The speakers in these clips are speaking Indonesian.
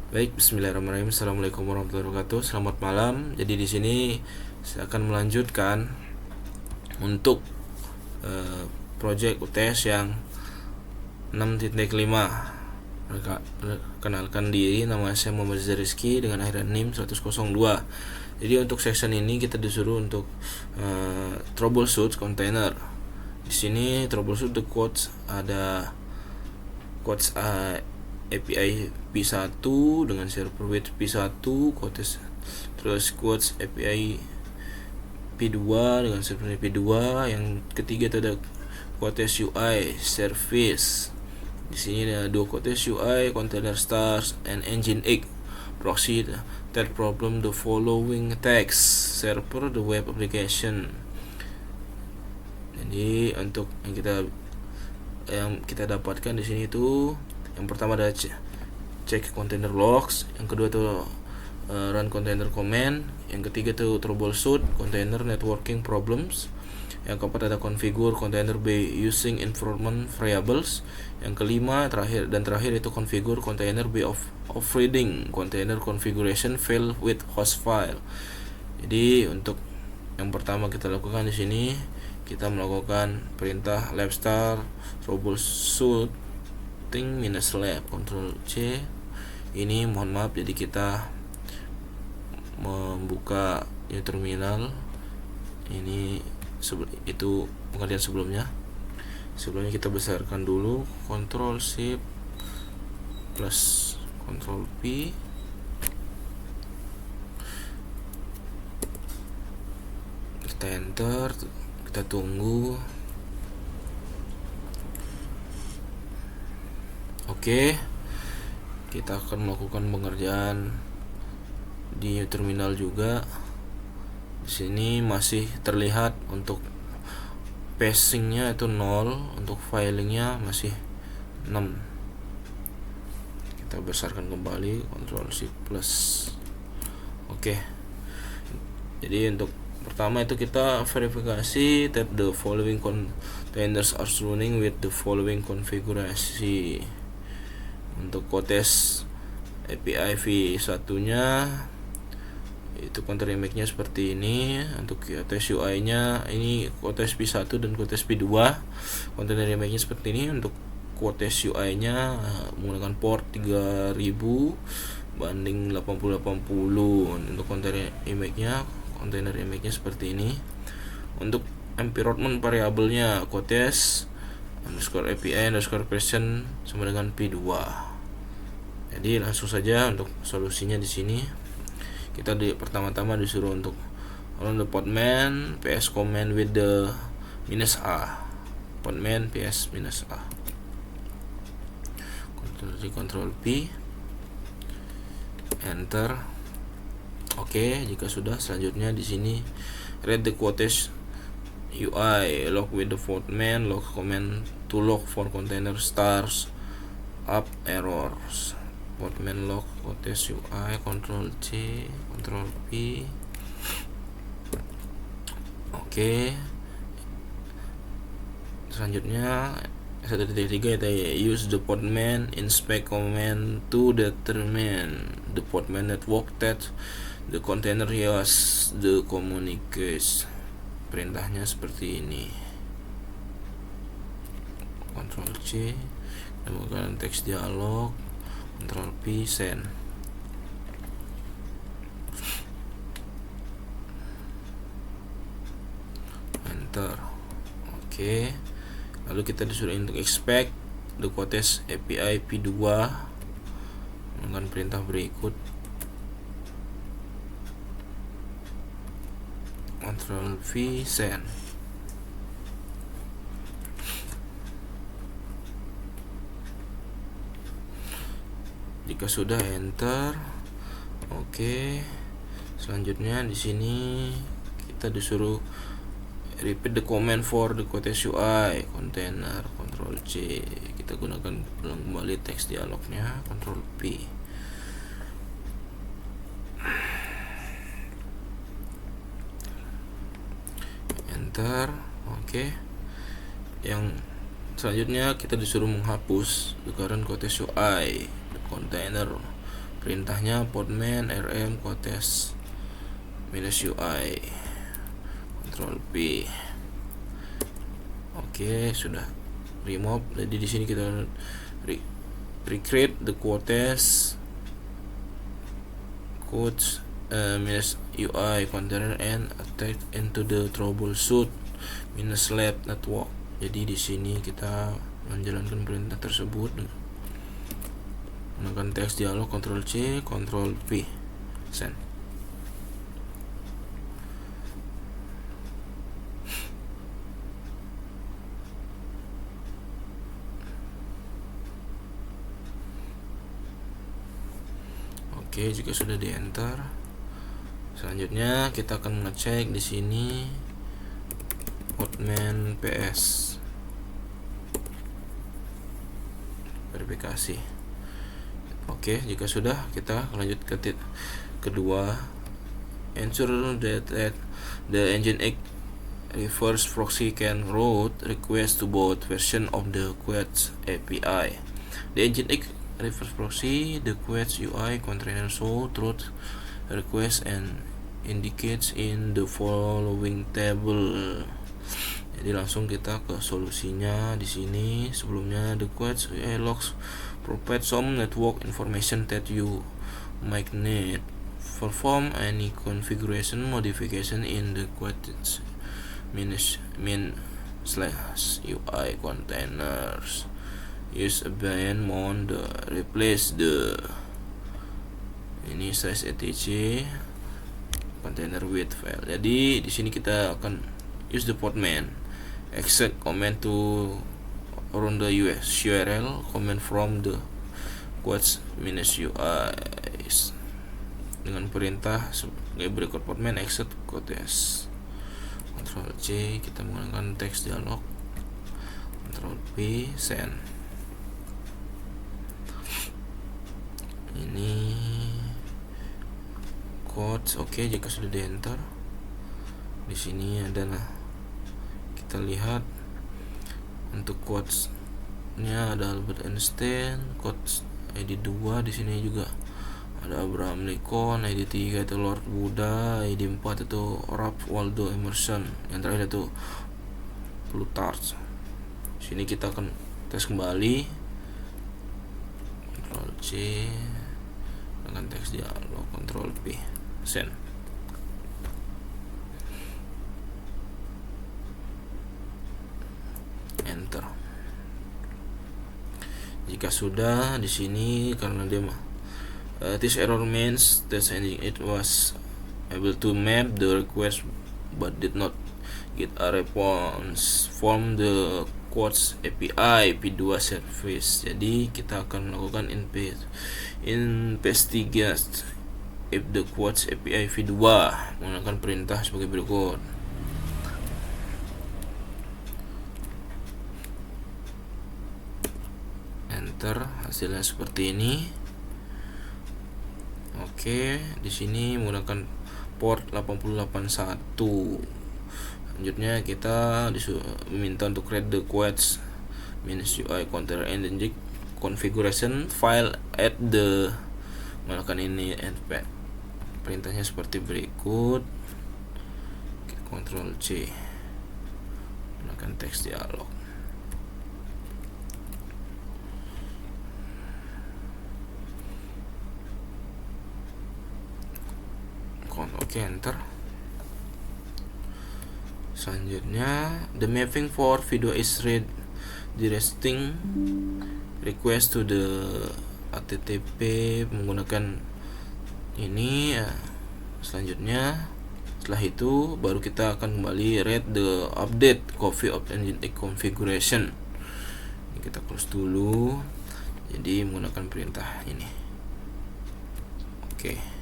Baik, Bismillahirrahmanirrahim. Assalamualaikum warahmatullahi wabarakatuh. Selamat malam. Jadi di sini saya akan melanjutkan untuk project UTS yang 6.5. Perkenalkan diri, nama saya Muhammad Rizky dengan akhiran NIM 102. Jadi untuk section ini kita disuruh untuk troubleshoot container. Di sini troubleshoot the quotes, ada quotes API P1 dengan server with P1 quotes, terus quotes API P2 dengan server P2. Yang ketiga itu ada quotes UI service. Di sini ada dua quotes UI container stars and engine egg proxy. Third problem, the following text server the web application. Jadi untuk yang kita dapatkan di sini itu yang pertama ada cek container logs, yang kedua itu run container command, yang ketiga itu troubleshoot container networking problems, yang keempat ada configure container by using information variables, yang kelima terakhir itu configure container by offloading container configuration file with host file. Jadi untuk yang pertama kita lakukan di sini, kita melakukan perintah labstar troubleshoot -lab, Ctrl C. Ini mohon maaf, jadi kita membuka new terminal. Ini itu pengertian sebelumnya kita besarkan dulu, Ctrl C plus Ctrl P. Kita enter, kita tunggu. Oke, kita akan melakukan pengerjaan di terminal juga. Di sini masih terlihat untuk pacingnya itu 0, untuk filingnya masih 6. Kita besarkan kembali, Ctrl C plus. Oke, jadi untuk pertama itu kita verifikasi tab the following containers are running with the following konfigurasi. Untuk quotes API V1 nya itu container image nya seperti ini. Untuk quotes UI nya ini quotes P1 dan quotes P2, container image nya seperti ini. Untuk quotes UI nya menggunakan port 3000 banding 8080. Untuk container image nya seperti ini. Untuk environment variabelnya quotes underscore API underscore version sama dengan P2. Jadi langsung saja untuk solusinya di sini. Kita pertama-tama disuruh untuk run the podman ps command with the -a, podman ps -a. Ctrl P, enter. Oke, jika sudah, selanjutnya di sini read the quotes UI log with the podman log command to log for container stars up errors. Podman log quotes UI, Ctrl C, Ctrl P. Oke. Selanjutnya 1.3 kita use the podman inspect command to determine the podman network that the container has the communicates. Perintahnya seperti ini. Ctrl C, kemudian teks dialog, Ctrl P, send. Enter. Oke. Lalu kita disuruh untuk expect the quotes API P2 dengan perintah berikut. Ctrl V, send. Jika sudah, enter. Oke. Selanjutnya di sini kita disuruh repeat the command for the quotes UI container, Ctrl C. Kita gunakan ulang kembali teks dialognya, Ctrl P. Enter. Oke. Yang selanjutnya kita disuruh menghapus the current quotes UI container perintahnya podman rm quotes minus UI, Ctrl P. Oke, sudah remove. Jadi di sini kita recreate the quotes minus UI container and attach into the troubleshoot minus lab network. Jadi di sini kita menjalankan perintah tersebut menggunakan teks dialog, Ctrl C, Ctrl V, send. Oke, jika sudah di enter, selanjutnya kita akan mengecek di sini podman ps, verifikasi. Oke, jika sudah, kita lanjut ke kedua, ensure that the Nginx reverse proxy can route request to both version of the Quetzal API. The Nginx reverse proxy the Quetzal UI container show truth request and indicates in the following table. Jadi langsung kita ke solusinya di sini. Sebelumnya the Quetzal UI logs provide some network information that you might need. Perform any configuration modification in the Quetzal min/UI containers. Use abandon mount replace the ini /etc container with file. Jadi di sini kita akan use the podman exec command to run the URL command from the quotes -UI dengan perintah sebagai berikut: podman exec quotes. Ctrl C, kita menggunakan teks dialog, Ctrl P, send. Ini quotes. Oke, jika sudah di enter, di sini adalah kita lihat untuk quotes-nya ada Albert Einstein, quotes ID 2, di sini juga ada Abraham Lincoln, ID 3 itu Lord Buddha, ID 4 itu Ralph Waldo Emerson, yang terakhir itu Plutarch. Sini kita akan tes kembali, Ctrl C dengan teks dialog, Ctrl P, send. Enter. Jika sudah, di sini karena dia this error means that it was able to map the request but did not get a response from the Quetzal API v2 service. Jadi kita akan melakukan investigate if the Quetzal API v2 menggunakan perintah sebagai berikut. Enter, hasilnya seperti ini. Oke, di sini menggunakan port 881. Selanjutnya kita diminta untuk create the Quetzal -UI container and Nginx configuration file at the menggunakan ini npm. Perintahnya seperti berikut. Ctrl C, menggunakan teks dialog. Oke, enter. Selanjutnya, the mapping for video is redirecting request to the HTTP menggunakan ini. Selanjutnya, setelah itu baru kita akan kembali read the update copy of Nginx configuration. Ini kita close dulu. Jadi menggunakan perintah ini. Oke.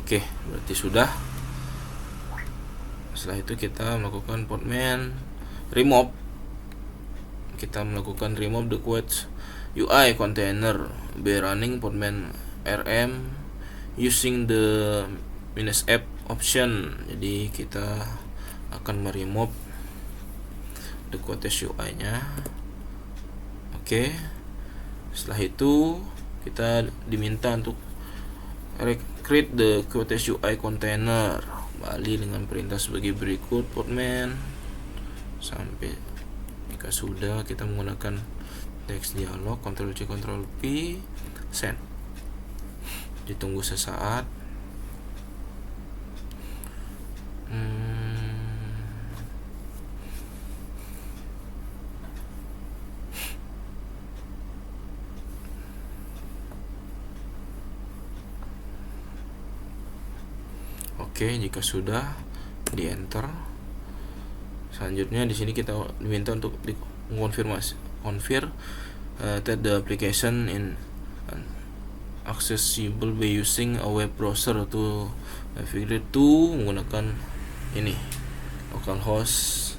Oke, berarti sudah. Setelah itu kita melakukan podman remove. Kita melakukan remove the Quetzal UI container by running podman rm using the -f option. Jadi kita akan meremove the quotes UI nya. Oke. Setelah itu kita diminta untuk create the quotes UI container. Kembali dengan perintah sebagai berikut, Podman. Sampai jika sudah, kita menggunakan text dialog, Ctrl C Ctrl P, send. Ditunggu sesaat. Oke, jika sudah, di enter. Selanjutnya di sini kita diminta untuk mengonfirmasi that the application in accessible by using a web browser to navigate to menggunakan ini localhost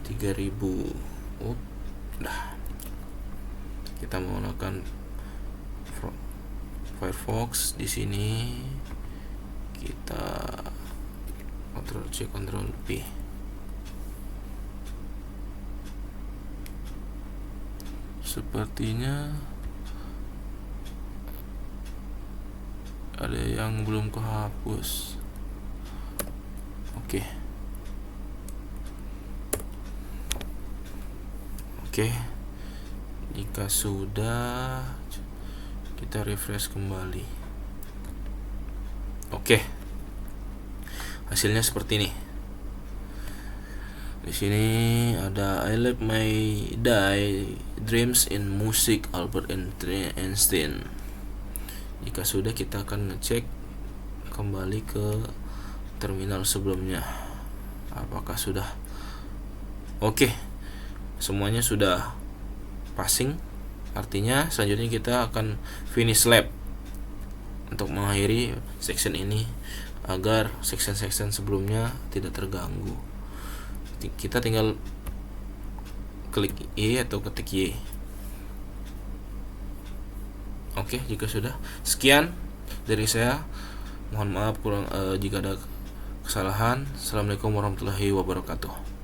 3000. Udah. Kita menggunakan Firefox. Di sini kita Ctrl C Ctrl P. Sepertinya ada yang belum kehapus. Oke, jika sudah, kita refresh kembali. Oke, hasilnya seperti ini. Di sini ada I Live My Dreams in Music, Albert Einstein. Jika sudah, kita akan ngecek kembali ke terminal sebelumnya. Apakah sudah? Oke, semuanya sudah passing. Artinya selanjutnya kita akan finish lab untuk mengakhiri section ini agar section-section sebelumnya tidak terganggu. Kita tinggal klik Y atau ketik Y. Oke, jika sudah, sekian dari saya. Mohon maaf jika ada kesalahan. Assalamualaikum warahmatullahi wabarakatuh.